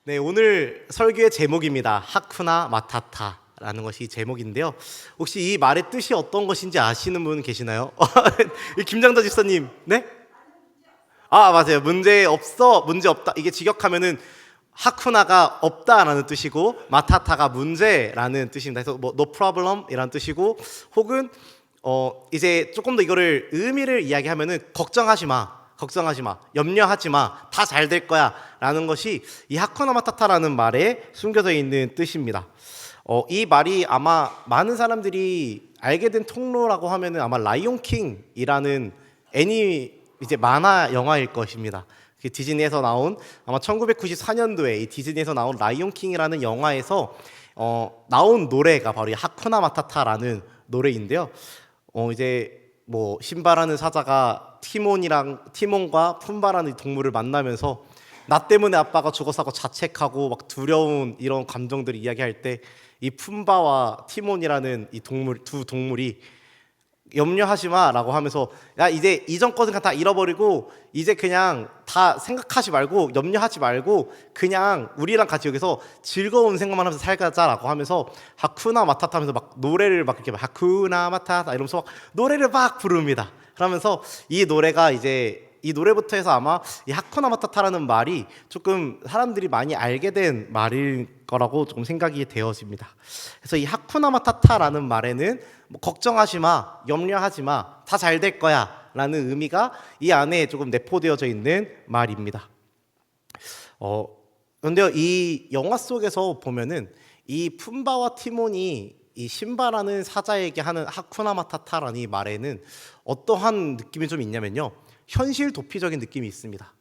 네, 오늘 설교의 제목입니다. 하쿠나 마타타라는 것이 제목인데요. 혹시 이 말의 뜻이 어떤 것인지 아시는 분 계시나요? 김장자 집사님, 네? 아, 맞아요. 문제 없어, 문제 없다. 이게 직역하면은 하쿠나가 없다라는 뜻이고 마타타가 문제라는 뜻입니다. 그래서 뭐 no problem이라는 뜻이고 혹은 이제 조금 더 이거를 의미를 이야기하면은 걱정하지 마. 걱정하지 마, 염려하지 마, 다 잘 될 거야 라는 것이 이 하쿠나 마타타라는 말에 숨겨져 있는 뜻입니다. 이 말이 아마 많은 사람들이 알게 된 통로라고 하면은 아마 라이온 킹이라는 이제 만화 영화일 것입니다. 디즈니에서 나온 아마 1994년도에 이 디즈니에서 나온 라이온 킹이라는 영화에서 나온 노래가 바로 이 하쿠나 마타타라는 노래인데요. 이제 뭐 신바라는 사자가 티몬과 푼바라는 동물을 만나면서 나 때문에 아빠가 죽어서 하고 자책하고 막 두려운 이런 감정들을 이야기할 때 이 푼바와 티몬이라는 이 두 동물이 염려하지 마라고 하면서 야 이제 이전 것은 다 잃어버리고 이제 그냥 다 생각하지 말고 염려하지 말고 그냥 우리랑 같이 여기서 즐거운 생각만 하면서 살자라고 하면서 하쿠나 마타타 하면서 막 노래를 막 이렇게 하쿠나 마타타 이러면서 막 노래를 막 부릅니다. 그러면서 이 노래가 이제 이 노래부터 해서 아마 이 하쿠나 마타타라는 말이 조금 사람들이 많이 알게 된 말일 거라고 조금 생각이 되어집니다. 그래서 이 하쿠나 마타타라는 말에는 뭐 걱정하지 마, 염려하지 마, 다 잘 될 거야 라는 의미가 이 안에 조금 내포되어져 있는 말입니다. 그런데요, 이 영화 속에서 보면은 이 푼바와 티몬이 이 신바라는 사자에게 하는 하쿠나 마타타라는 이 말에는 어떠한 느낌이 좀 있냐면요, 현실 도피적인 느낌이 있습니다.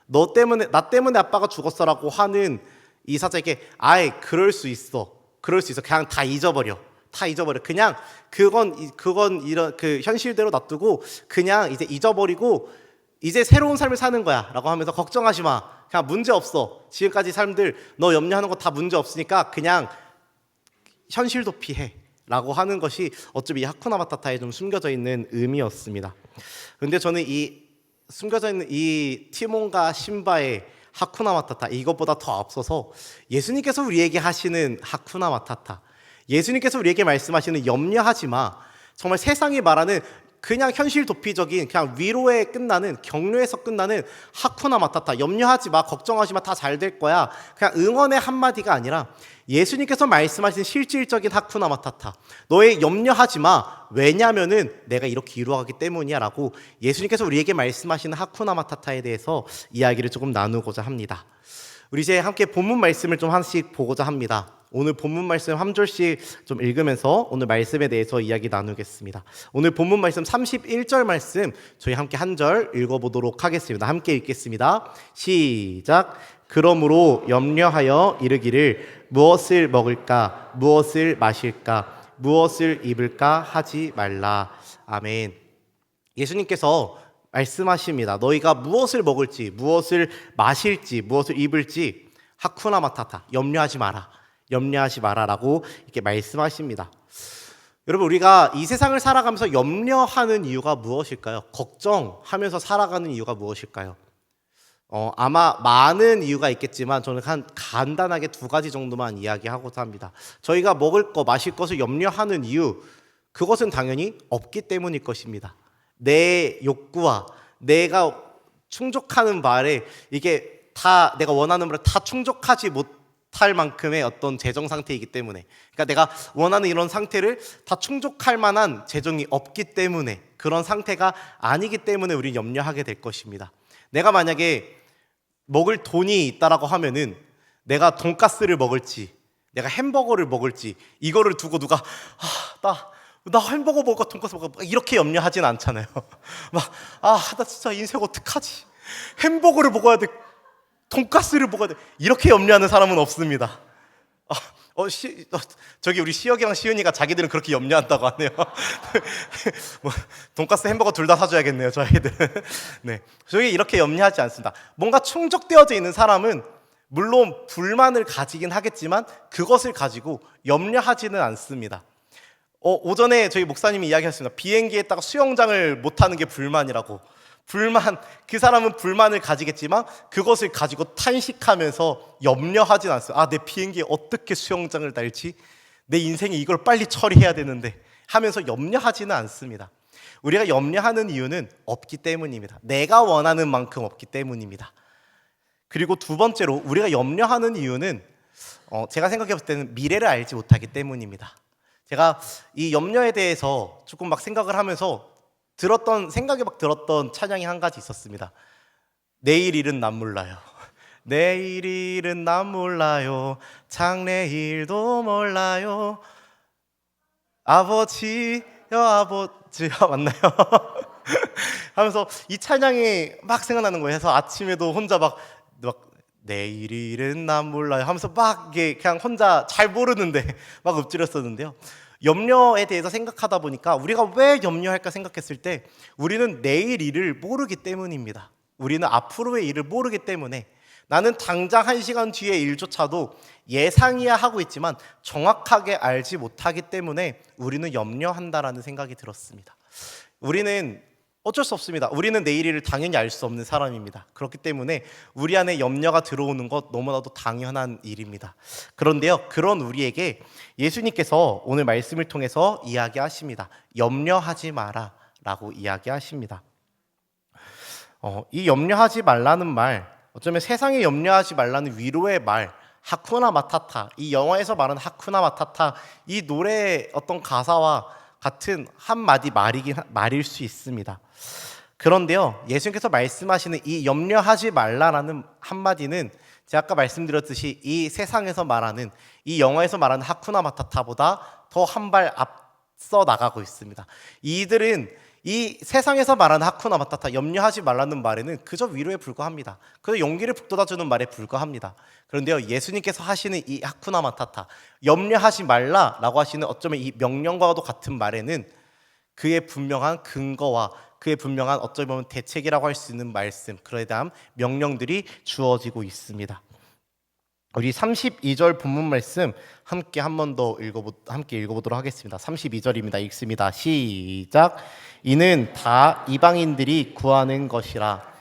나 때문에 아빠가 죽었어라고 하는 이 사자에게 아이 그럴 수 있어 그냥 다 잊어버려 그냥 그건 이런 그 현실대로 놔두고 그냥 이제 잊어버리고 이제 새로운 삶을 사는 거야 라고 하면서 걱정하지 마, 그냥 문제 없어, 지금까지 삶들 너 염려하는 거 다 문제 없으니까 그냥 현실 도피해 라고 하는 것이 어차피 이 하쿠나 마타타에 좀 숨겨져 있는 의미였습니다. 근데 저는 이 숨겨져 있는 이 티몬과 신바의 하쿠나 마타타, 이것보다 더 앞서서 예수님께서 우리에게 하시는 하쿠나 마타타, 예수님께서 우리에게 말씀하시는 염려하지 마, 정말 세상이 말하는 그냥 현실 도피적인 그냥 위로에 끝나는, 격려에서 끝나는 하쿠나 마타타, 염려하지 마, 걱정하지 마, 다 잘 될 거야, 그냥 응원의 한마디가 아니라 예수님께서 말씀하신 실질적인 하쿠나 마타타, 너의 염려하지 마, 왜냐면은 내가 이렇게 이루어가기 때문이야 라고 예수님께서 우리에게 말씀하시는 하쿠나 마타타에 대해서 이야기를 조금 나누고자 합니다. 우리 이제 함께 본문 말씀을 좀 하나씩 보고자 합니다. 오늘 본문 말씀 한 절씩 좀 읽으면서 오늘 말씀에 대해서 이야기 나누겠습니다. 오늘 본문 말씀 31절 말씀 저희 함께 한 절 읽어보도록 하겠습니다. 함께 읽겠습니다. 시작. 그러므로 염려하여 이르기를 무엇을 먹을까, 무엇을 마실까, 무엇을 입을까 하지 말라. 아멘. 예수님께서 말씀하십니다. 너희가 무엇을 먹을지, 무엇을 마실지, 무엇을 입을지 하쿠나 마타타, 염려하지 마라라고 이렇게 말씀하십니다. 여러분, 우리가 이 세상을 살아가면서 염려하는 이유가 무엇일까요? 걱정하면서 살아가는 이유가 무엇일까요? 아마 많은 이유가 있겠지만 저는 간단하게 두 가지 정도만 이야기하고자 합니다. 저희가 먹을 거, 마실 것을 염려하는 이유, 그것은 당연히 없기 때문일 것입니다. 내 욕구와 내가 충족하는 바에 이게 다 내가 원하는 바를 다 충족하지 못할 만큼의 어떤 재정 상태이기 때문에, 그러니까 내가 원하는 이런 상태를 다 충족할 만한 재정이 없기 때문에, 그런 상태가 아니기 때문에 우리는 염려하게 될 것입니다. 내가 만약에 먹을 돈이 있다라고 하면은 내가 돈가스를 먹을지 내가 햄버거를 먹을지 이거를 두고 누가 나 햄버거 먹을까 돈가스 먹을까 이렇게 염려하진 않잖아요. 나 진짜 인생 어떡하지, 햄버거를 먹어야 돼, 돈가스를 먹어야 돼, 이렇게 염려하는 사람은 없습니다. 저기 우리 시혁이랑 시은이가 자기들은 그렇게 염려한다고 하네요. 돈가스 햄버거 둘 다 사줘야겠네요, 저 아이들은. 네, 저희 이렇게 염려하지 않습니다. 뭔가 충족되어져 있는 사람은 물론 불만을 가지긴 하겠지만 그것을 가지고 염려하지는 않습니다. 오전에 저희 목사님이 이야기하셨습니다. 비행기에다가 수영장을 못하는 게 불만이라고. 그 사람은 불만을 가지겠지만 그것을 가지고 탄식하면서 염려하진 않았어요. 내 비행기에 어떻게 수영장을 달지? 내 인생에 이걸 빨리 처리해야 되는데 하면서 염려하지는 않습니다. 우리가 염려하는 이유는 없기 때문입니다. 내가 원하는 만큼 없기 때문입니다. 그리고 두 번째로 우리가 염려하는 이유는 제가 생각해 봤을 때는 미래를 알지 못하기 때문입니다. 제가 이 염려에 대해서 조금 막 생각을 하면서 생각에 막 들었던 찬양이 한 가지 있었습니다. 내일 일은 난 몰라요. 내일 일은 난 몰라요. 장래일도 몰라요. 아버지여 맞나요? 하면서 이 찬양이 막 생각나는 거예요. 그래서 아침에도 혼자 막 내일 일은 난 몰라요 하면서 막 이게 그냥 혼자 잘 모르는데 막 읊조렸었는데요. 염려에 대해서 생각하다 보니까 우리가 왜 염려할까 생각했을 때 우리는 내일 일을 모르기 때문입니다. 우리는 앞으로의 일을 모르기 때문에 나는 당장 1시간 뒤의 일조차도 예상이야 하고 있지만 정확하게 알지 못하기 때문에 우리는 염려한다라는 생각이 들었습니다. 우리는 어쩔 수 없습니다. 우리는 내일 일을 당연히 알 수 없는 사람입니다. 그렇기 때문에 우리 안에 염려가 들어오는 것 너무나도 당연한 일입니다. 그런데요, 그런 우리에게 예수님께서 오늘 말씀을 통해서 이야기하십니다. 염려하지 마라 라고 이야기하십니다. 이 염려하지 말라는 말, 어쩌면 세상에 염려하지 말라는 위로의 말, 하쿠나 마타타, 이 영화에서 말하는 하쿠나 마타타, 이 노래의 어떤 가사와 같은 한마디 말일 수 있습니다. 그런데요, 예수님께서 말씀하시는 이 염려하지 말라라는 한마디는 제가 아까 말씀드렸듯이 이 세상에서 말하는, 이 영화에서 말하는 하쿠나 마타타보다 더 한 발 앞서 나가고 있습니다. 이들은 이 세상에서 말하는 하쿠나 마타타, 염려하지 말라는 말에는 그저 위로에 불과합니다. 그저 용기를 북돋아주는 말에 불과합니다. 그런데요, 예수님께서 하시는 이 하쿠나 마타타, 염려하지 말라라고 하시는 어쩌면 이 명령과도 같은 말에는 그의 분명한 근거와 그의 분명한 어쩌면 대책이라고 할 수 있는 말씀, 그에 대한 명령들이 주어지고 있습니다. 우리 32절 본문 말씀 함께 한 번 더 읽어보도록 하겠습니다. 32절입니다. 읽습니다. 시작. 이는 다 이방인들이 구하는 것이라.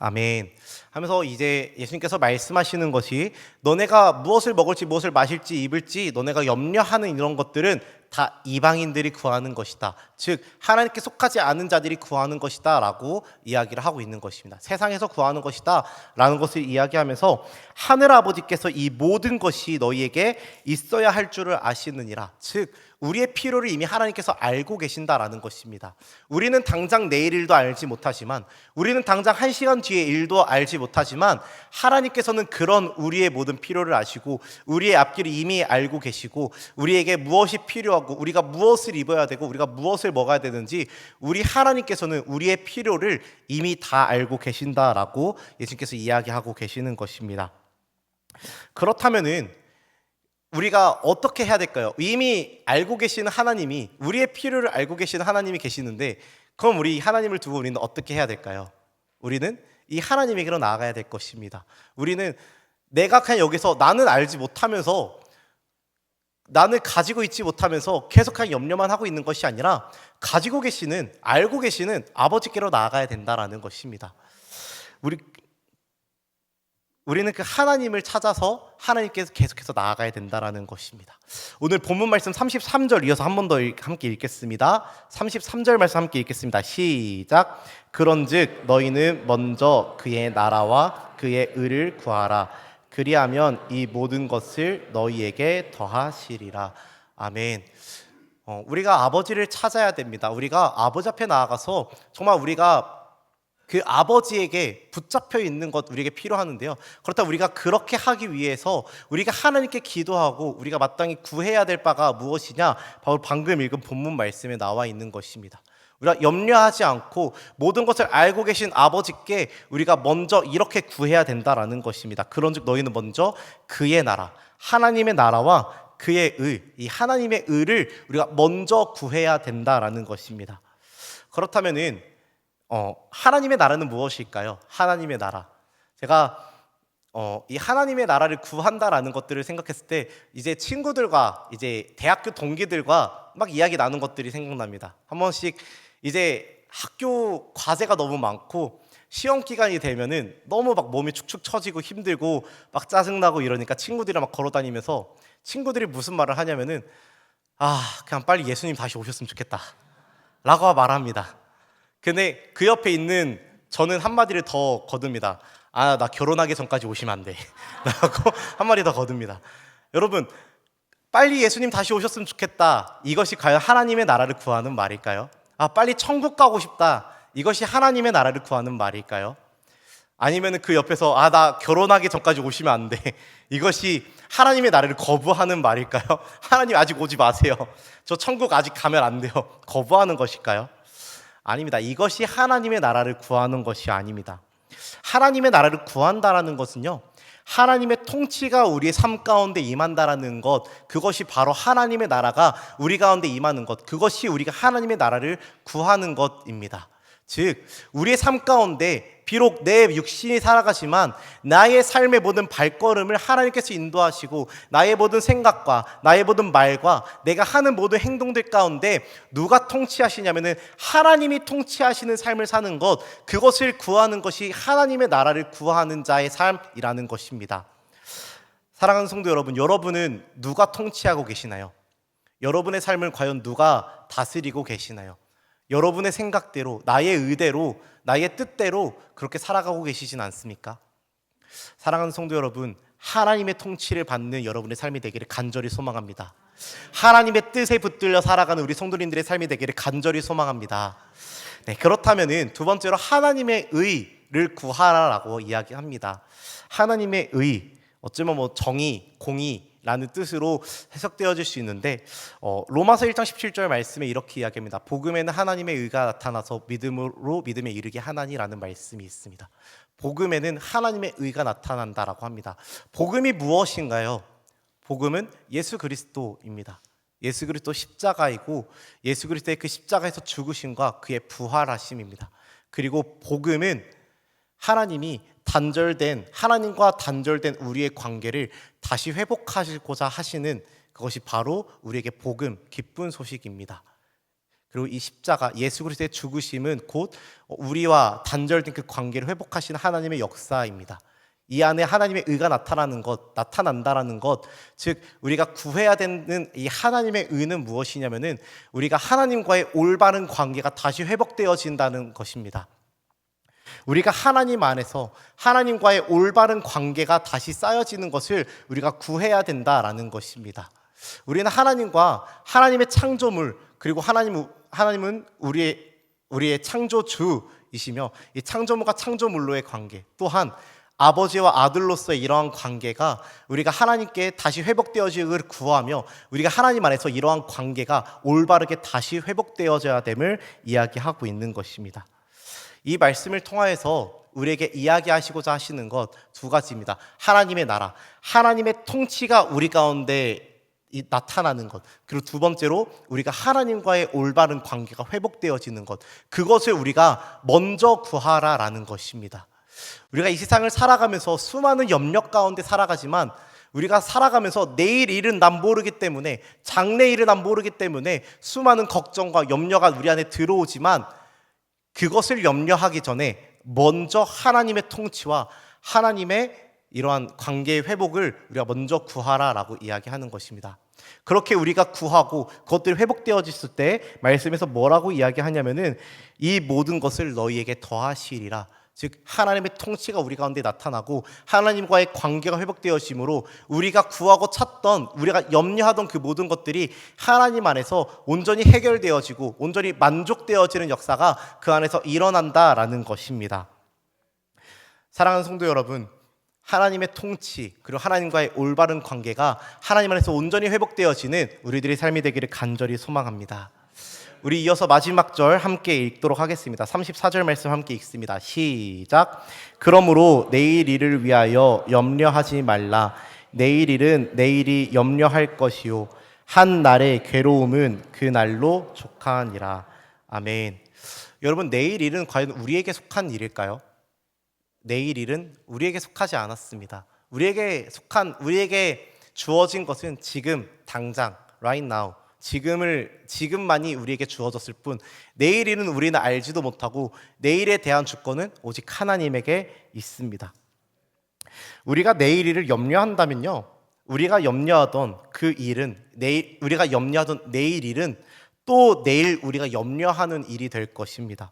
아멘. 하면서 이제 예수님께서 말씀하시는 것이 너네가 무엇을 먹을지 무엇을 마실지 입을지 너네가 염려하는 이런 것들은 다 이방인들이 구하는 것이다. 즉 하나님께 속하지 않은 자들이 구하는 것이다 라고 이야기를 하고 있는 것입니다. 세상에서 구하는 것이다 라는 것을 이야기하면서 하늘아버지께서 이 모든 것이 너희에게 있어야 할 줄을 아시느니라. 즉 우리의 필요를 이미 하나님께서 알고 계신다라는 것입니다. 우리는 당장 내일 일도 알지 못하지만, 우리는 당장 1시간 뒤의 일도 알지 못하지만 하나님께서는 그런 우리의 모든 필요를 아시고 우리의 앞길을 이미 알고 계시고 우리에게 무엇이 필요하고 우리가 무엇을 입어야 되고 우리가 무엇을 먹어야 되는지 우리 하나님께서는 우리의 필요를 이미 다 알고 계신다라고 예수님께서 이야기하고 계시는 것입니다. 그렇다면은 우리가 어떻게 해야 될까요? 이미 알고 계시는 하나님이, 우리의 필요를 알고 계시는 하나님이 계시는데 그럼 우리 하나님을 두고 우리는 어떻게 해야 될까요? 우리는 이 하나님에게로 나아가야 될 것입니다. 우리는 내가 그냥 여기서 나는 알지 못하면서, 나는 가지고 있지 못하면서 계속 그냥 염려만 하고 있는 것이 아니라 가지고 계시는, 알고 계시는 아버지께로 나아가야 된다라는 것입니다. 우리는 그 하나님을 찾아서 하나님께서 계속해서 나아가야 된다라는 것입니다. 오늘 본문 말씀 33절 이어서 한 번 더 함께 읽겠습니다. 33절 말씀 함께 읽겠습니다. 시작. 그런즉 너희는 먼저 그의 나라와 그의 의를 구하라. 그리하면 이 모든 것을 너희에게 더하시리라. 아멘. 우리가 아버지를 찾아야 됩니다. 우리가 아버지 앞에 나아가서 정말 우리가 그 아버지에게 붙잡혀 있는 것 우리에게 필요하는데요. 그렇다면 우리가 그렇게 하기 위해서 우리가 하나님께 기도하고 우리가 마땅히 구해야 될 바가 무엇이냐? 바로 방금 읽은 본문 말씀에 나와 있는 것입니다. 우리가 염려하지 않고 모든 것을 알고 계신 아버지께 우리가 먼저 이렇게 구해야 된다라는 것입니다. 그런즉 너희는 먼저 그의 나라, 하나님의 나라와 그의 의, 이 하나님의 의를 우리가 먼저 구해야 된다라는 것입니다. 그렇다면은 하나님의 나라는 무엇일까요? 하나님의 나라. 제가 이 하나님의 나라를 구한다라는 것들을 생각했을 때 이제 친구들과 이제 대학교 동기들과 막 이야기 나눈 것들이 생각납니다. 한 번씩 이제 학교 과제가 너무 많고 시험 기간이 되면은 너무 막 몸이 축축 처지고 힘들고 막 짜증나고 이러니까 친구들이랑 막 걸어 다니면서 친구들이 무슨 말을 하냐면은 그냥 빨리 예수님 다시 오셨으면 좋겠다 라고 말합니다. 근데 그 옆에 있는 저는 한마디를 더 거둡니다. 나 결혼하기 전까지 오시면 안 돼 라고 한마디 더 거둡니다. 여러분, 빨리 예수님 다시 오셨으면 좋겠다, 이것이 과연 하나님의 나라를 구하는 말일까요? 빨리 천국 가고 싶다, 이것이 하나님의 나라를 구하는 말일까요? 아니면 그 옆에서 나 결혼하기 전까지 오시면 안 돼, 이것이 하나님의 나라를 거부하는 말일까요? 하나님 아직 오지 마세요, 저 천국 아직 가면 안 돼요, 거부하는 것일까요? 아닙니다. 이것이 하나님의 나라를 구하는 것이 아닙니다. 하나님의 나라를 구한다라는 것은요, 하나님의 통치가 우리의 삶 가운데 임한다라는 것, 그것이 바로 하나님의 나라가 우리 가운데 임하는 것, 그것이 우리가 하나님의 나라를 구하는 것입니다. 즉 우리의 삶 가운데 비록 내 육신이 살아가지만 나의 삶의 모든 발걸음을 하나님께서 인도하시고 나의 모든 생각과 나의 모든 말과 내가 하는 모든 행동들 가운데 누가 통치하시냐면은 하나님이 통치하시는 삶을 사는 것, 그것을 구하는 것이 하나님의 나라를 구하는 자의 삶이라는 것입니다. 사랑하는 성도 여러분, 여러분은 누가 통치하고 계시나요? 여러분의 삶을 과연 누가 다스리고 계시나요? 여러분의 생각대로, 나의 의대로, 나의 뜻대로 그렇게 살아가고 계시진 않습니까? 사랑하는 성도 여러분, 하나님의 통치를 받는 여러분의 삶이 되기를 간절히 소망합니다. 하나님의 뜻에 붙들려 살아가는 우리 성도님들의 삶이 되기를 간절히 소망합니다. 그렇다면 두 번째로 하나님의 의를 구하라라고 이야기합니다. 하나님의 의, 어쩌면 정의, 공의라는 뜻으로 해석되어질 수 있는데 로마서 1장 17절 말씀에 이렇게 이야기합니다. 복음에는 하나님의 의가 나타나서 믿음으로 믿음에 이르게 하나니라는 말씀이 있습니다. 복음에는 하나님의 의가 나타난다라고 합니다. 복음이 무엇인가요? 복음은 예수 그리스도입니다. 예수 그리스도 십자가이고 예수 그리스도의 그 십자가에서 죽으심과 그의 부활하심입니다. 그리고 복음은 하나님과 단절된 우리의 관계를 다시 회복하시고자 하시는 그것이 바로 우리에게 복음, 기쁜 소식입니다. 그리고 이 십자가, 예수 그리스도의 죽으심은 곧 우리와 단절된 그 관계를 회복하시는 하나님의 역사입니다. 이 안에 하나님의 의가 나타난다라는 것, 즉 우리가 구해야 되는 이 하나님의 의는 무엇이냐면은 우리가 하나님과의 올바른 관계가 다시 회복되어진다는 것입니다. 우리가 하나님 안에서 하나님과의 올바른 관계가 다시 쌓여지는 것을 우리가 구해야 된다라는 것입니다. 우리는 하나님의 창조물, 그리고 하나님은 우리의 창조주이시며 이 창조물과 창조물로의 관계, 또한 아버지와 아들로서의 이러한 관계가 우리가 하나님께 다시 회복되어지기를 구하며 우리가 하나님 안에서 이러한 관계가 올바르게 다시 회복되어져야 됨을 이야기하고 있는 것입니다. 이 말씀을 통하여서 우리에게 이야기하시고자 하시는 것 두 가지입니다. 하나님의 나라, 하나님의 통치가 우리 가운데 나타나는 것, 그리고 두 번째로 우리가 하나님과의 올바른 관계가 회복되어지는 것, 그것을 우리가 먼저 구하라라는 것입니다. 우리가 이 세상을 살아가면서 수많은 염려 가운데 살아가지만 우리가 살아가면서 내일 일은 난 모르기 때문에, 장래일은 난 모르기 때문에 수많은 걱정과 염려가 우리 안에 들어오지만 그것을 염려하기 전에 먼저 하나님의 통치와 하나님의 이러한 관계의 회복을 우리가 먼저 구하라라고 이야기하는 것입니다. 그렇게 우리가 구하고 그것들이 회복되어졌을 때 말씀에서 뭐라고 이야기하냐면은 이 모든 것을 너희에게 더하시리라. 즉 하나님의 통치가 우리 가운데 나타나고 하나님과의 관계가 회복되어짐으로 우리가 구하고 찾던, 우리가 염려하던 그 모든 것들이 하나님 안에서 온전히 해결되어지고 온전히 만족되어지는 역사가 그 안에서 일어난다라는 것입니다. 사랑하는 성도 여러분, 하나님의 통치 그리고 하나님과의 올바른 관계가 하나님 안에서 온전히 회복되어지는 우리들의 삶이 되기를 간절히 소망합니다. 우리 이어서 마지막 절 함께 읽도록 하겠습니다. 34절 말씀 함께 읽습니다. 시작. 그러므로 내일 일을 위하여 염려하지 말라. 내일 일은 내일이 염려할 것이요 한 날의 괴로움은 그 날로 족하니라. 아멘. 여러분, 내일 일은 과연 우리에게 속한 일일까요? 내일 일은 우리에게 속하지 않았습니다. 우리에게 주어진 것은 지금 당장 right now 지금만이 우리에게 주어졌을 뿐 내일 일은 우리는 알지도 못하고 내일에 대한 주권은 오직 하나님에게 있습니다. 우리가 내일 일을 염려한다면요, 우리가 염려하던 내일 일은 또 내일 우리가 염려하는 일이 될 것입니다.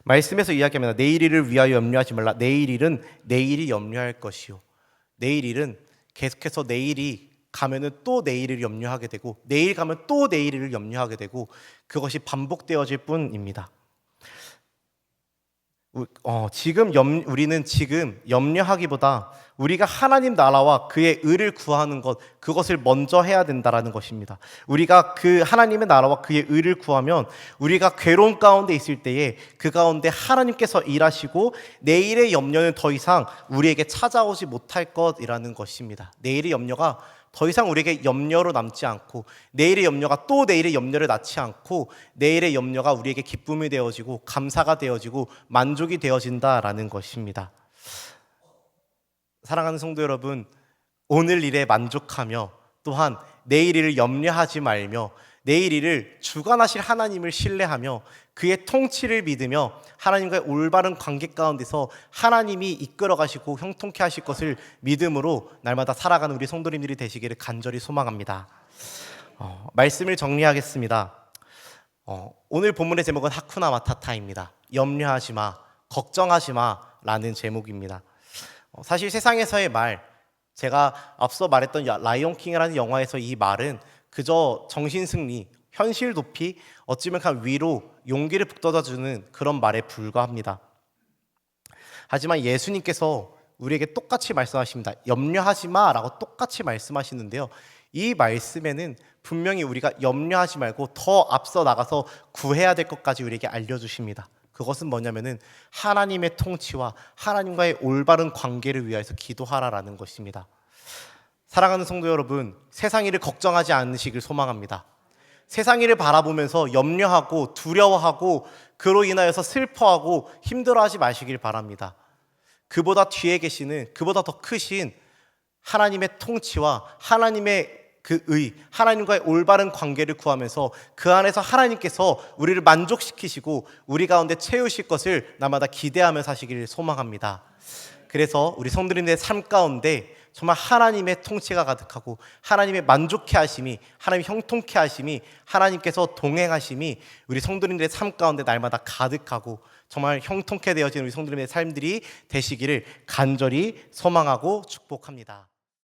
말씀에서 이야기합니다. 내일 일을 위하여 염려하지 말라. 내일 일은 내일이 염려할 것이요. 내일 일은 계속해서 내일이 가면은 또 내일을 염려하게 되고 내일 가면 또 내일을 염려하게 되고 그것이 반복되어질 뿐입니다. 우리는 지금 염려하기보다 우리가 하나님 나라와 그의 의를 구하는 것, 그것을 먼저 해야 된다라는 것입니다. 우리가 그 하나님의 나라와 그의 의를 구하면 우리가 괴로운 가운데 있을 때에 그 가운데 하나님께서 일하시고 내일의 염려는 더 이상 우리에게 찾아오지 못할 것이라는 것입니다. 내일의 염려가 더 이상 우리에게 염려로 남지 않고 내일의 염려가 또 내일의 염려를 낳지 않고 내일의 염려가 우리에게 기쁨이 되어지고 감사가 되어지고 만족이 되어진다라는 것입니다. 사랑하는 성도 여러분, 오늘 일에 만족하며 또한 내일 일을 염려하지 말며 내일 일을 주관하실 하나님을 신뢰하며 그의 통치를 믿으며 하나님과의 올바른 관계 가운데서 하나님이 이끌어 가시고 형통케 하실 것을 믿음으로 날마다 살아가는 우리 성도님들이 되시기를 간절히 소망합니다. 말씀을 정리하겠습니다. 오늘 본문의 제목은 하쿠나 마타타입니다. 염려하지 마, 걱정하지 마라는 제목입니다. 사실 세상에서의 말, 제가 앞서 말했던 라이온 킹이라는 영화에서 이 말은 그저 정신승리, 현실 도피, 어찌보면 위로, 용기를 북돋아주는 그런 말에 불과합니다. 하지만 예수님께서 우리에게 똑같이 말씀하십니다. 염려하지 마라고 똑같이 말씀하시는데요, 이 말씀에는 분명히 우리가 염려하지 말고 더 앞서 나가서 구해야 될 것까지 우리에게 알려주십니다. 그것은 뭐냐면은 하나님의 통치와 하나님과의 올바른 관계를 위해서 기도하라라는 것입니다. 사랑하는 성도 여러분, 세상 일을 걱정하지 않으시길 소망합니다. 세상 일을 바라보면서 염려하고 두려워하고 그로 인하여서 슬퍼하고 힘들어하지 마시길 바랍니다. 그보다 뒤에 계시는, 그보다 더 크신 하나님의 통치와 하나님의 그 의, 하나님과의 올바른 관계를 구하면서 그 안에서 하나님께서 우리를 만족시키시고 우리 가운데 채우실 것을 날마다 기대하며 사시기를 소망합니다. 그래서 우리 성도님들의 삶 가운데 정말 하나님의 통치가 가득하고 하나님의 만족케 하심이, 하나님의 형통케 하심이, 하나님께서 동행하심이 우리 성도님들의 삶 가운데 날마다 가득하고 정말 형통케 되어진 우리 성도님의 삶들이 되시기를 간절히 소망하고 축복합니다.